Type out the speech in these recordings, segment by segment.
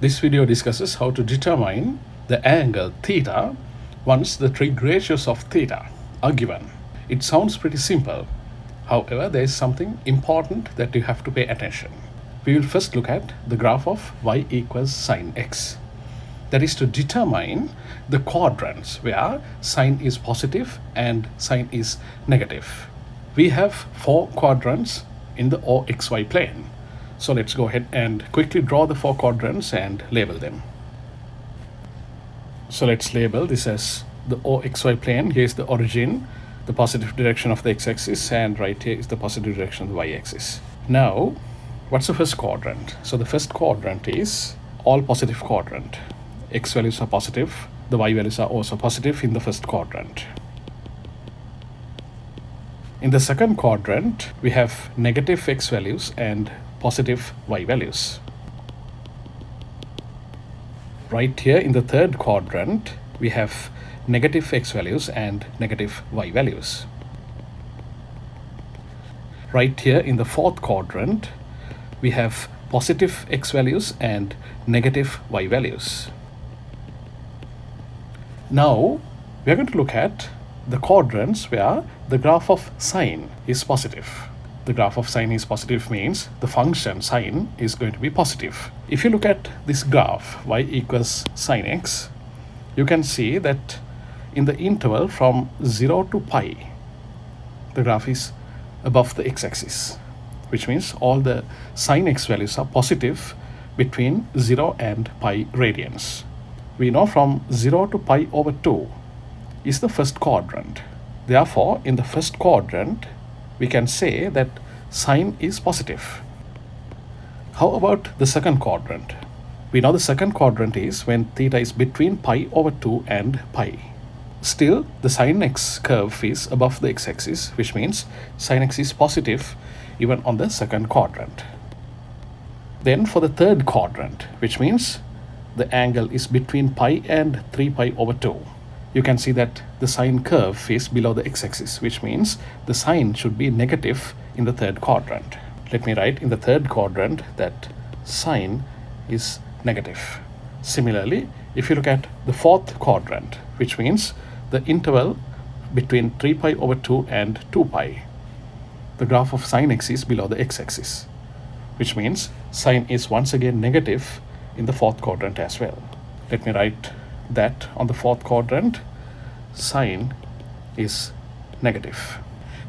This video discusses how to determine the angle theta once the trig ratios of theta are given. It sounds pretty simple. However, there is something important that you have to pay attention. We will first look at the graph of y equals sine x. That is to determine the quadrants where sine is positive and sine is negative. We have 4 quadrants in the OXY plane. So let's go ahead and quickly draw the 4 quadrants and label them. So let's label this as the OXY plane. Here is the origin, the positive direction of the x-axis, and right here is the positive direction of the y-axis. Now, what's the first quadrant? So the first quadrant is all positive quadrant. X values are positive, the y values are also positive in the first quadrant. In the second quadrant, we have negative x values and positive y values. Right here in the third quadrant, we have negative x values and negative y values. Right here in the fourth quadrant, we have positive x values and negative y values. Now, we are going to look at the quadrants where the graph of sine is positive. The graph of sine is positive means the function sine is going to be positive. If you look at this graph, y equals sine x, you can see that in the interval from 0 to pi, the graph is above the x-axis, which means all the sine x values are positive between 0 and pi radians. We know from 0 to pi over 2 is the first quadrant. Therefore, in the first quadrant, we can say that sine is positive. How about the second quadrant? We know the second quadrant is when theta is between pi over 2 and pi. Still, the sine x curve is above the x-axis, which means sine x is positive even on the second quadrant. Then for the third quadrant, which means the angle is between pi and 3 pi over 2. You can see that the sine curve is below the x-axis, which means the sine should be negative in the third quadrant. Let me write in the third quadrant that sine is negative. Similarly, if you look at the fourth quadrant, which means the interval between 3 pi over 2 and 2 pi, the graph of sine x is below the x-axis, which means sine is once again negative in the fourth quadrant as well. Let me write that on the fourth quadrant, sine is negative.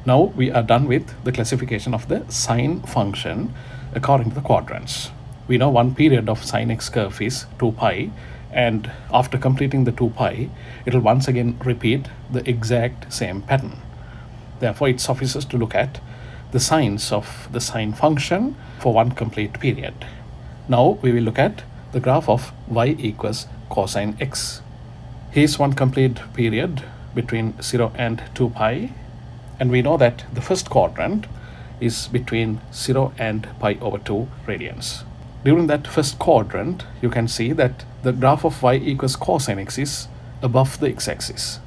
Now we are done with the classification of the sine function according to the quadrants. We know one period of sine x curve is 2 pi, and after completing the 2 pi, it will once again repeat the exact same pattern. Therefore, it suffices to look at the sines of the sine function for one complete period. Now we will look at the graph of y equals cosine x. Here's one complete period between 0 and 2 pi, and we know that the first quadrant is between 0 and pi over 2 radians. During that first quadrant, you can see that the graph of y equals cosine x is above the x-axis.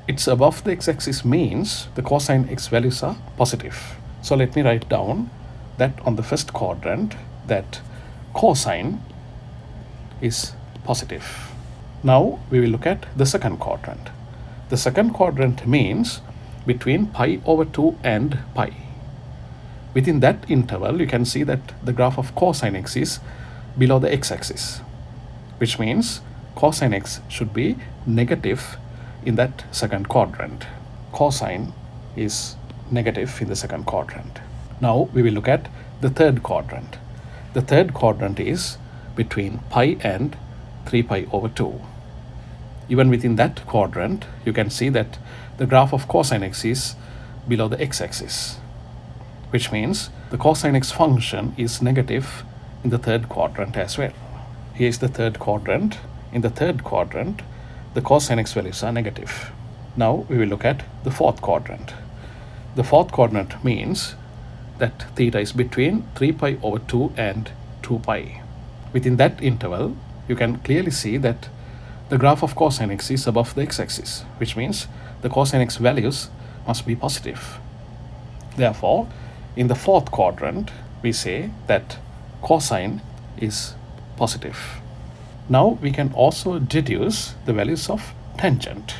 It's above the x-axis means the cosine x values are positive. So let me write down that on the first quadrant that cosine is positive. Now we will look at the second quadrant. The second quadrant means between pi over 2 and pi. Within that interval, you can see that the graph of cosine x is below the x-axis, which means cosine x should be negative in that second quadrant. Cosine is negative in the second quadrant. Now we will look at the third quadrant. The third quadrant is between pi and 3 pi over 2. Even within that quadrant, you can see that the graph of cosine x is below the x-axis, which means the cosine x function is negative in the third quadrant as well. Here is the third quadrant. In the third quadrant, the cosine x values are negative. Now we will look at the fourth quadrant. The fourth quadrant means that theta is between 3 pi over 2 and 2 pi. Within that interval, you can clearly see that the graph of cosine x is above the x-axis, which means the cosine x values must be positive. Therefore, in the fourth quadrant, we say that cosine is positive. Now we can also deduce the values of tangent,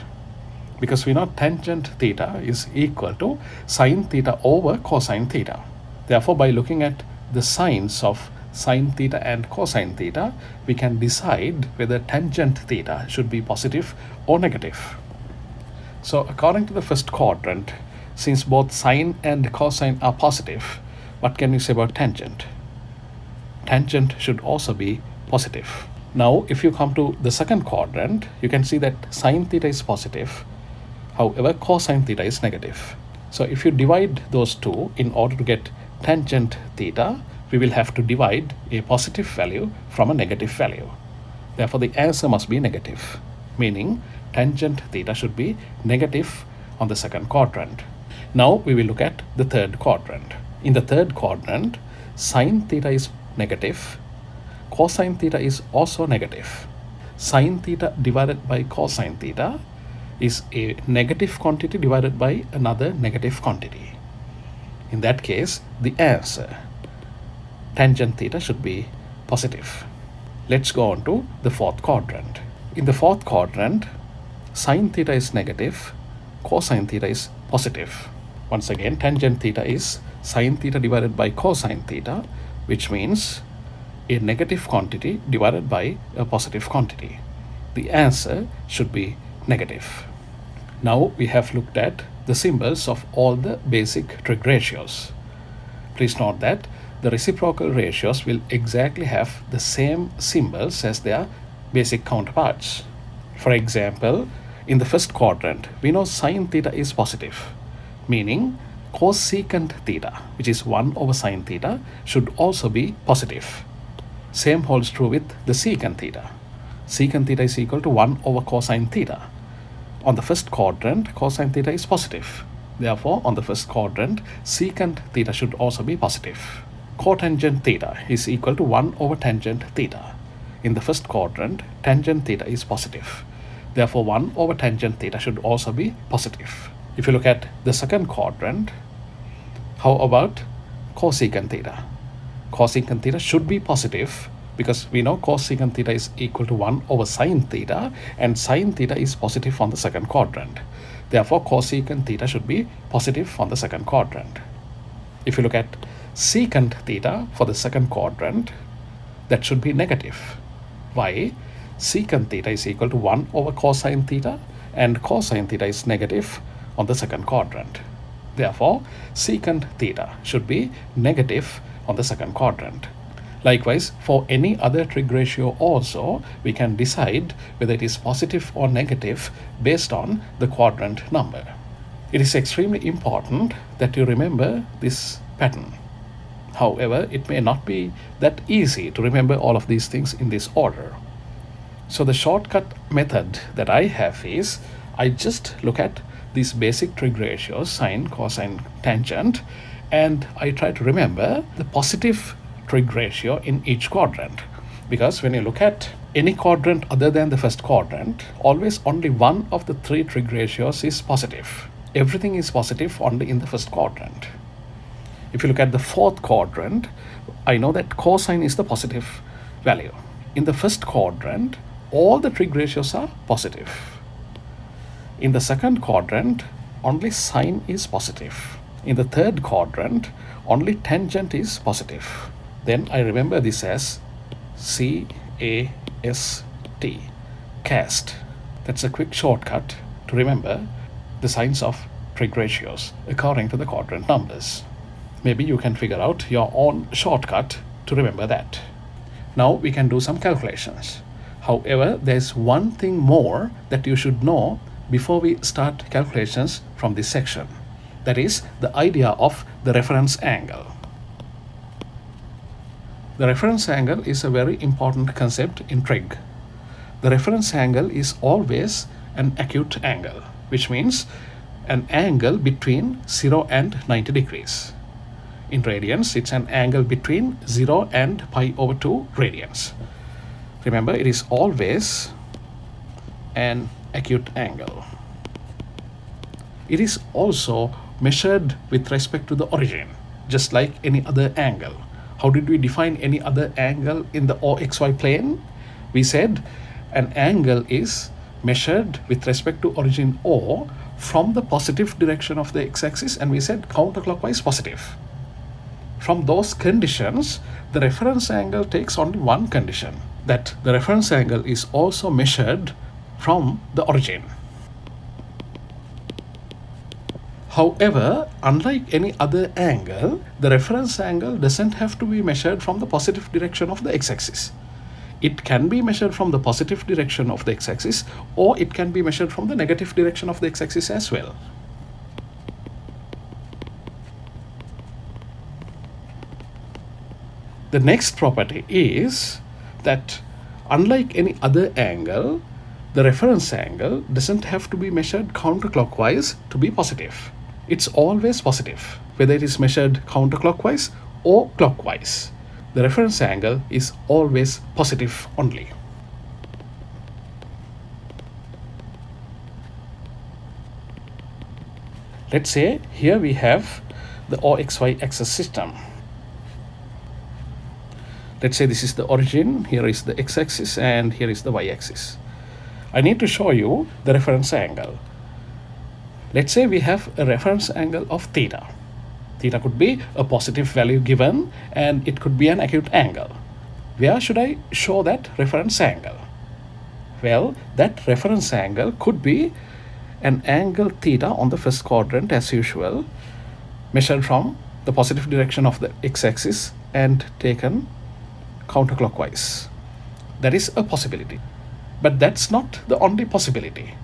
because we know tangent theta is equal to sine theta over cosine theta. Therefore, by looking at the signs of sine theta and cosine theta, we can decide whether tangent theta should be positive or negative. So according to the first quadrant, since both sine and cosine are positive, what can we say about tangent? Tangent should also be positive. Now, if you come to the second quadrant, you can see that sine theta is positive. However, cosine theta is negative. So if you divide those two in order to get tangent theta, we will have to divide a positive value from a negative value. Therefore, the answer must be negative, meaning tangent theta should be negative on the second quadrant. Now we will look at the third quadrant. In the third quadrant, sine theta is negative, cosine theta is also negative. Sine theta divided by cosine theta is a negative quantity divided by another negative quantity. In that case, the answer, tangent theta, should be positive. Let's go on to the fourth quadrant. In the fourth quadrant, sine theta is negative, cosine theta is positive. Once again, tangent theta is sine theta divided by cosine theta, which means a negative quantity divided by a positive quantity. The answer should be negative. Now we have looked at the symbols of all the basic trig ratios. Please note that the reciprocal ratios will exactly have the same symbols as their basic counterparts. For example, in the first quadrant, we know sine theta is positive, meaning cosecant theta, which is 1 over sine theta, should also be positive. Same holds true with the secant theta. Secant theta is equal to 1 over cosine theta. On the first quadrant, cosine theta is positive. Therefore, on the first quadrant, secant theta should also be positive. Cotangent theta is equal to 1 over tangent theta. In the first quadrant, tangent theta is positive. Therefore, 1 over tangent theta should also be positive. If you look at the second quadrant, how about cosecant theta? Cosecant theta should be positive because we know cosecant theta is equal to 1 over sine theta, and sine theta is positive on the second quadrant. Therefore, cosecant theta should be positive on the second quadrant. If you look at secant theta for the second quadrant, that should be negative. Why? Secant theta is equal to 1 over cosine theta, and cosine theta is negative on the second quadrant. Therefore, secant theta should be negative on the second quadrant. Likewise, for any other trig ratio also, we can decide whether it is positive or negative based on the quadrant number. It is extremely important that you remember this pattern. However, it may not be that easy to remember all of these things in this order. So the shortcut method that I have is I just look at these basic trig ratios, sine, cosine, tangent, and I try to remember the positive trig ratio in each quadrant. Because when you look at any quadrant other than the first quadrant, always only one of the three trig ratios is positive. Everything is positive only in the first quadrant. If you look at the fourth quadrant, I know that cosine is the positive value. In the first quadrant, all the trig ratios are positive. In the second quadrant, only sine is positive. In the third quadrant, only tangent is positive. Then I remember this as CAST, cast. That's a quick shortcut to remember the signs of trig ratios according to the quadrant numbers. Maybe you can figure out your own shortcut to remember that. Now we can do some calculations. However, there's one thing more that you should know before we start calculations from this section. That is the idea of the reference angle. The reference angle is a very important concept in trig. The reference angle is always an acute angle, which means an angle between 0 and 90 degrees. In radians, it's an angle between 0 and pi over 2 radians. Remember, it is always an acute angle. It is also measured with respect to the origin, just like any other angle. How did we define any other angle in the OXY plane? We said an angle is measured with respect to origin O from the positive direction of the x-axis, and we said counterclockwise positive. From those conditions, the reference angle takes only one condition, that the reference angle is also measured from the origin. However, unlike any other angle, the reference angle doesn't have to be measured from the positive direction of the x-axis. It can be measured from the positive direction of the x-axis, or it can be measured from the negative direction of the x-axis as well. The next property is that unlike any other angle, the reference angle doesn't have to be measured counterclockwise to be positive. It's always positive, whether it is measured counterclockwise or clockwise. The reference angle is always positive only. Let's say here we have the OXY axis system. Let's say this is the origin, here is the x-axis, and here is the y-axis. I need to show you the reference angle. Let's say we have a reference angle of theta. Theta could be a positive value given, and it could be an acute angle. Where should I show that reference angle? Well, that reference angle could be an angle theta on the first quadrant as usual, measured from the positive direction of the x-axis and taken counterclockwise. That is a possibility. But that's not the only possibility.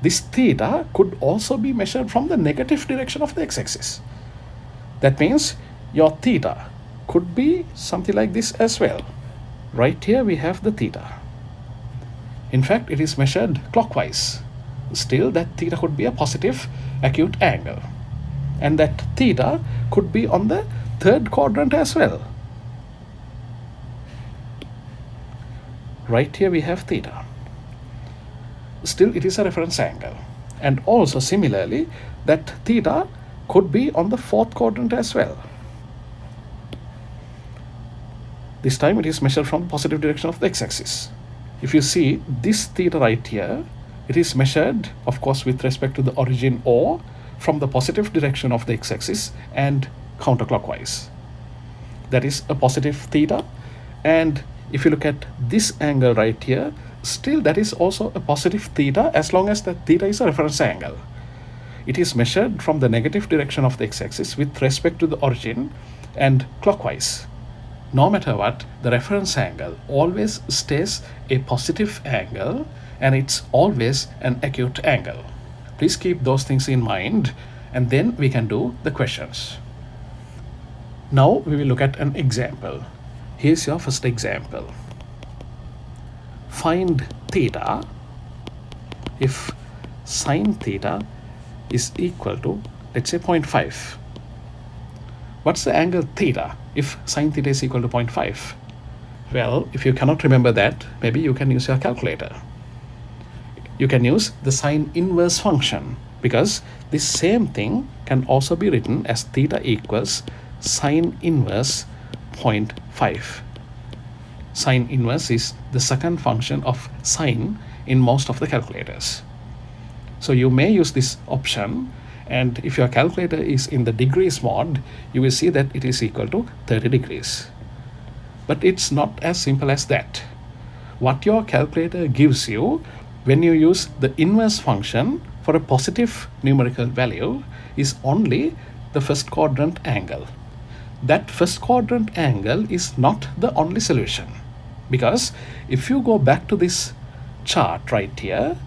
This theta could also be measured from the negative direction of the x-axis. That means your theta could be something like this as well. Right here we have the theta. In fact, it is measured clockwise. Still, that theta could be a positive acute angle. And that theta could be on the third quadrant as well. Right here we have theta. Still, it is a reference angle. And also similarly, that theta could be on the fourth quadrant as well. This time it is measured from the positive direction of the x-axis. If you see this theta right here, it is measured, of course, with respect to the origin O from the positive direction of the x-axis and counterclockwise. That is a positive theta. And if you look at this angle right here, still that is also a positive theta as long as that theta is a reference angle. It is measured from the negative direction of the x-axis with respect to the origin and clockwise. No matter what, the reference angle always stays a positive angle, and it's always an acute angle. Please keep those things in mind, and then we can do the questions. Now we will look at an example. Here's your first example. Find theta if sine theta is equal to, let's say, 0.5. What's the angle theta if sine theta is equal to 0.5? Well, if you cannot remember that, maybe you can use your calculator. You can use the sine inverse function, because this same thing can also be written as theta equals sine inverse 0.5. Sine inverse is the second function of sine in most of the calculators. So you may use this option, and if your calculator is in the degrees mode, you will see that it is equal to 30 degrees. But it's not as simple as that. What your calculator gives you when you use the inverse function for a positive numerical value is only the first quadrant angle. That first quadrant angle is not the only solution, because if you go back to this chart right here,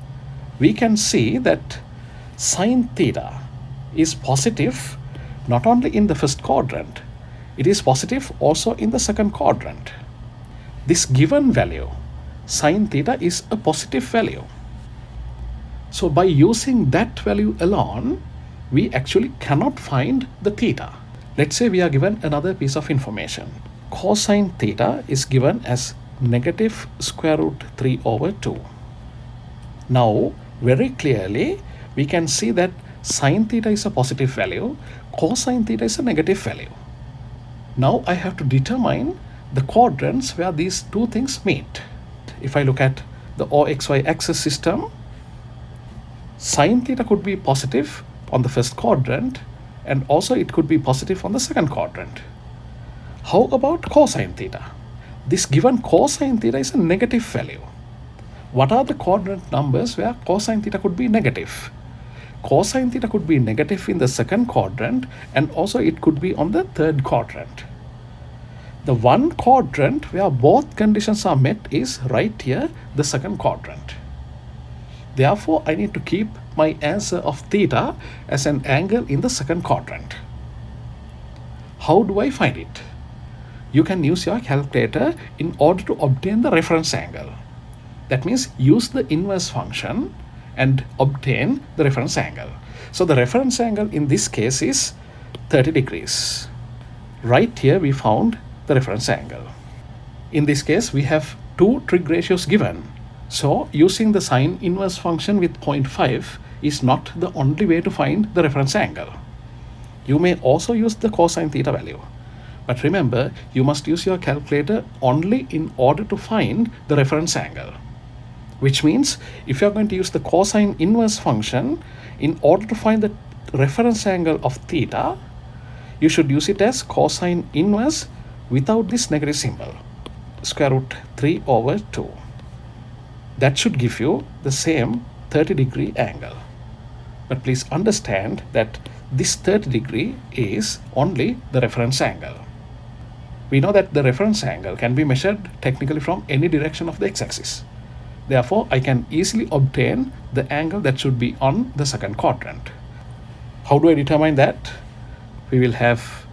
we can see that sine theta is positive not only in the first quadrant, it is positive also in the second quadrant. This given value, sine theta, is a positive value. So by using that value alone, we actually cannot find the theta. Let's say we are given another piece of information. Cosine theta is given as negative square root 3 over 2. Now, very clearly, we can see that sine theta is a positive value, cosine theta is a negative value. Now I have to determine the quadrants where these two things meet. if I look at the OXY axis system, sine theta could be positive on the first quadrant, and also it could be positive on the second quadrant. How about cosine theta? This given cosine theta is a negative value. What are the quadrant numbers where cosine theta could be negative? Cosine theta could be negative in the second quadrant, and also it could be on the third quadrant. The one quadrant where both conditions are met is right here, the second quadrant. Therefore, I need to keep my answer of theta as an angle in the second quadrant. How do I find it? You can use your calculator in order to obtain the reference angle. That means use the inverse function and obtain the reference angle. So the reference angle in this case is 30 degrees. Right here we found the reference angle. In this case we have two trig ratios given. So using the sine inverse function with 0.5 is not the only way to find the reference angle. You may also use the cosine theta value. But remember, you must use your calculator only in order to find the reference angle. Which means if you are going to use the cosine inverse function in order to find the reference angle of theta, you should use it as cosine inverse without this negative symbol, square root 3 over 2. That should give you the same 30 degree angle. But please understand that this 30 degree is only the reference angle. We know that the reference angle can be measured technically from any direction of the x-axis. Therefore, I can easily obtain the angle that should be on the second quadrant. How do I determine that? We will have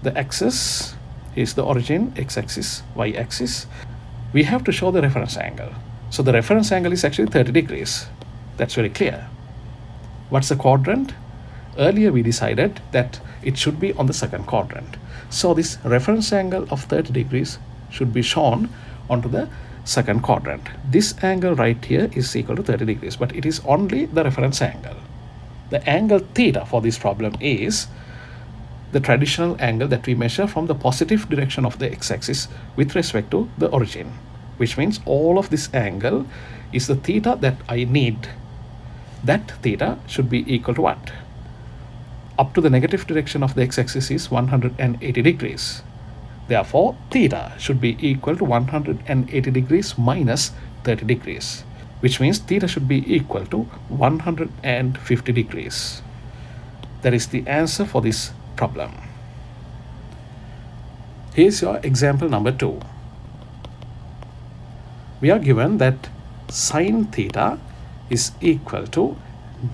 the axis, is the origin, x-axis, y-axis. We have to show the reference angle. So the reference angle is actually 30 degrees. That's very clear. What's the quadrant? Earlier we decided that it should be on the second quadrant. So this reference angle of 30 degrees should be shown onto the second quadrant. This angle right here is equal to 30 degrees, but it is only the reference angle. The angle theta for this problem is the traditional angle that we measure from the positive direction of the x-axis with respect to the origin, which means all of this angle is the theta that I need. That theta should be equal to what? Up to the negative direction of the x-axis is 180 degrees. Therefore, theta should be equal to 180 degrees minus 30 degrees, which means theta should be equal to 150 degrees. That is the answer for this problem. Here's your example number 2. We are given that sine theta is equal to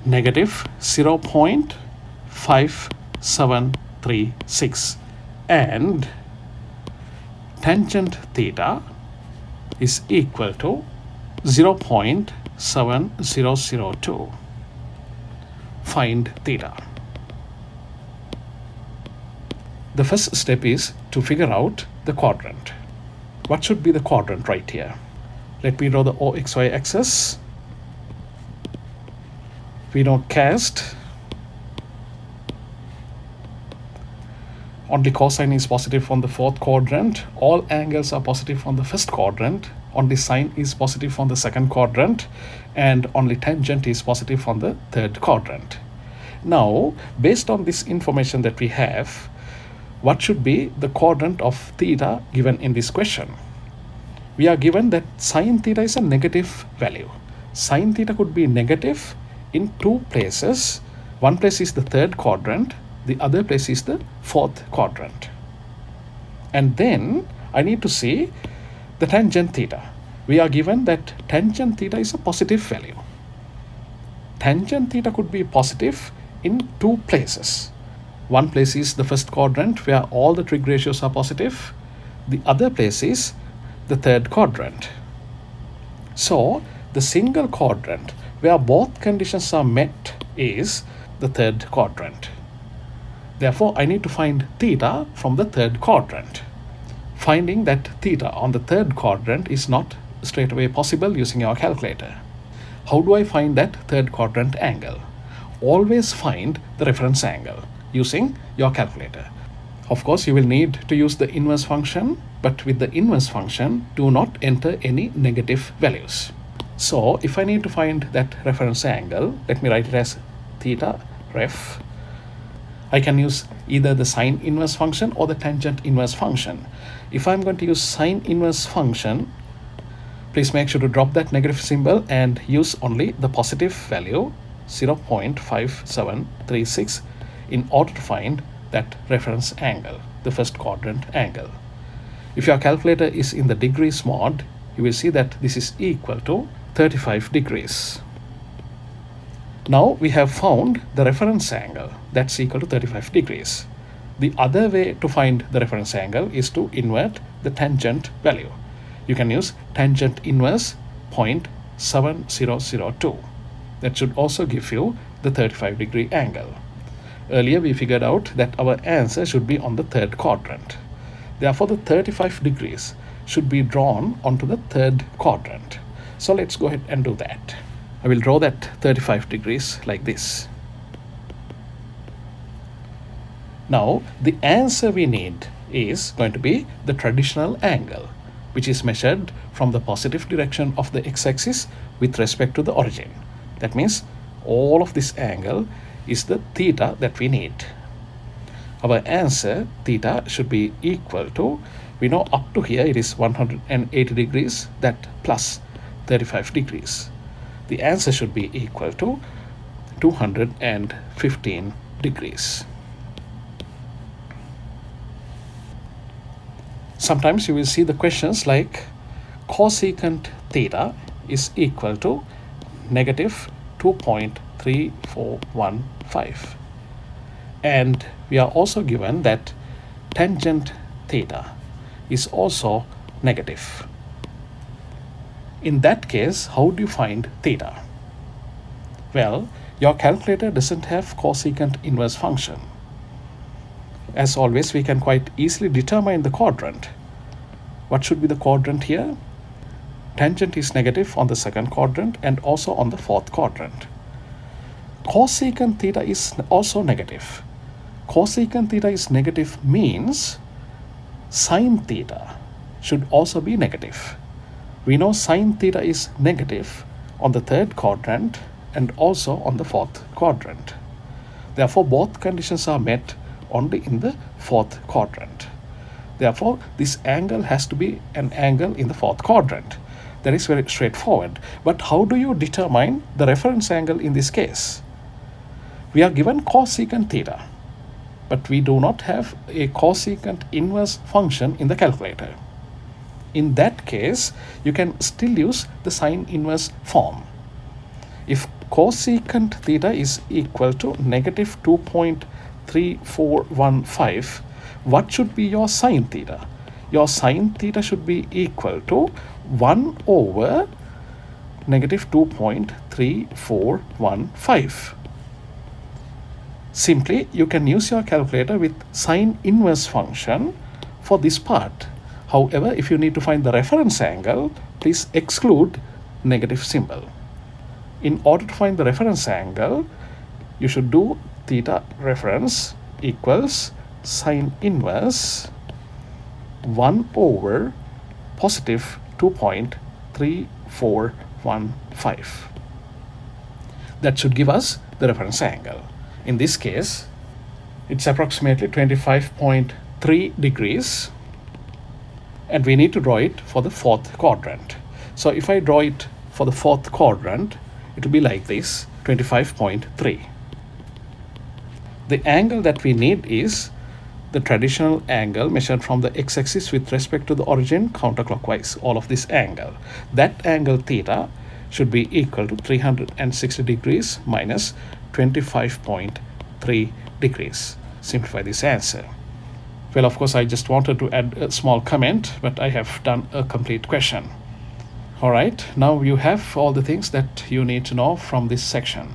negative 0.5736 and tangent theta is equal to 0.7002. Find theta. The first step is to figure out the quadrant. What should be the quadrant right here? Let me draw the OXY axis. We know cast. Only cosine is positive on the fourth quadrant. All angles are positive on the first quadrant. Only sine is positive on the second quadrant. And only tangent is positive on the third quadrant. Now, based on this information that we have, what should be the quadrant of theta given in this question? We are given that sine theta is a negative value. Sine theta could be negative in two places. One place is the third quadrant. The other place is the fourth quadrant. And then I need to see the tangent theta. We are given that tangent theta is a positive value. Tangent theta could be positive in two places. One place is the first quadrant where all the trig ratios are positive. The other place is the third quadrant. So the single quadrant where both conditions are met is the third quadrant. Therefore, I need to find theta from the third quadrant. Finding that theta on the third quadrant is not straight away possible using your calculator. How do I find that third quadrant angle? Always find the reference angle using your calculator. Of course, you will need to use the inverse function, but with the inverse function, do not enter any negative values. So if I need to find that reference angle, let me write it as theta ref. I can use either the sine inverse function or the tangent inverse function. If I'm going to use sine inverse function, please make sure to drop that negative symbol and use only the positive value 0.5736 in order to find that reference angle, the first quadrant angle. If your calculator is in the degrees mode, you will see that this is equal to 35 degrees. Now we have found the reference angle that's equal to 35 degrees. The other way to find the reference angle is to invert the tangent value. You can use tangent inverse 0.7002. That should also give you the 35 degree angle. Earlier we figured out that our answer should be on the third quadrant. Therefore the 35 degrees should be drawn onto the third quadrant. So let's go ahead and do that. I will draw that 35 degrees like this. Now the answer we need is going to be the traditional angle, which is measured from the positive direction of the x-axis with respect to the origin. That means all of this angle is the theta that we need. Our answer theta should be equal to, we know up to here it is 180 degrees, that plus 35 degrees. The answer should be equal to 215 degrees. Sometimes you will see the questions like cosecant theta is equal to negative 2.3415, and we are also given that tangent theta is also negative. In that case, how do you find theta? Well, your calculator doesn't have cosecant inverse function. As always, we can quite easily determine the quadrant. What should be the quadrant here? Tangent is negative on the second quadrant and also on the fourth quadrant. Cosecant theta is also negative. Cosecant theta is negative means sine theta should also be negative. We know sine theta is negative on the third quadrant and also on the fourth quadrant. Therefore, both conditions are met only in the fourth quadrant. Therefore, this angle has to be an angle in the fourth quadrant. That is very straightforward. But how do you determine the reference angle in this case? We are given cosecant theta, but we do not have a cosecant inverse function in the calculator. In that case, you can still use the sine inverse form. If cosecant theta is equal to negative 2.3415, what should be your sine theta? Your sine theta should be equal to 1 over negative 2.3415. Simply, you can use your calculator with sine inverse function for this part. However, if you need to find the reference angle, please exclude negative symbol. In order to find the reference angle, you should do theta reference equals sine inverse 1 over positive 2.3415. That should give us the reference angle. In this case, it's approximately 25.3 degrees, and we need to draw it for the fourth quadrant. So if I draw it for the fourth quadrant, it will be like this, 25.3. The angle that we need is the traditional angle measured from the x-axis with respect to the origin counterclockwise, all of this angle. That angle theta should be equal to 360 degrees minus 25.3 degrees. Simplify this answer. Well, of course, I just wanted to add a small comment, but I have done a complete question. All right, now you have all the things that you need to know from this section.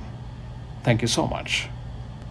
Thank you so much.